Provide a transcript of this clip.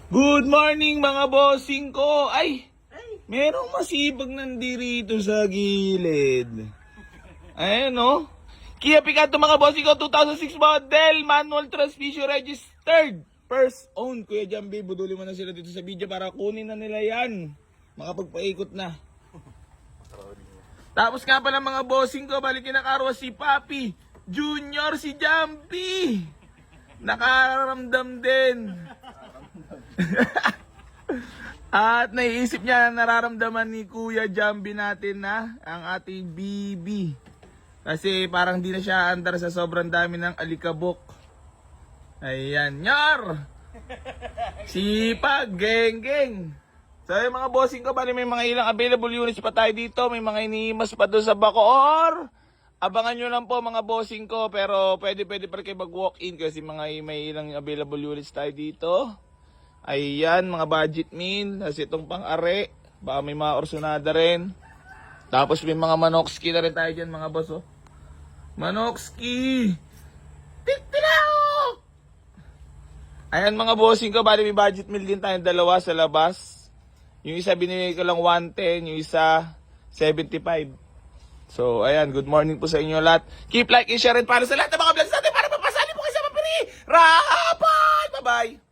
Good morning mga bossing ko. Ay, merong masipag nandirito sa gilid. Ayan o. Kia Picanto mga bossing ko, 2006 model, manual transmission registered. First owned, Kuya Jambi. Budulin mo na sila dito sa video para kunin na nila yan. Makapagpaikot na. Tapos nga pala mga bossing ko, balikin na karwa si Papi Junior, si Jambi. Nakaramdam din. At naiisip niya, nararamdaman ni Kuya Jambi natin na ang ating BB. Kasi parang di na siya andar sa sobrang dami ng alikabok. Ayan, nyar! Sipag, geng-geng. So yung mga bossing ko, bali may mga ilang available units pa tayo dito. May mga iniimas pa doon sa Bacoor. Abangan nyo lang po mga bossing ko. Pero pwede pa rin kayo mag-walk-in kasi may ilang available units tayo dito. Ayan, mga budget meal. Kasi itong pang-are. Baka may mga orsonada rin. Tapos may mga manokski na rin tayo dyan mga boss. Oh. Manokski! Tiktilao! Ayan mga bossing ko. Bali may budget meal din tayong dalawa sa labas. Yung isa binili ko lang 110. Yung isa 75. So ayan, good morning po sa inyo lahat. Keep like and share and follow sa lahat ng mga vlogs natin para mapasali po kayo sa mapiri. Rapan! Bye-bye!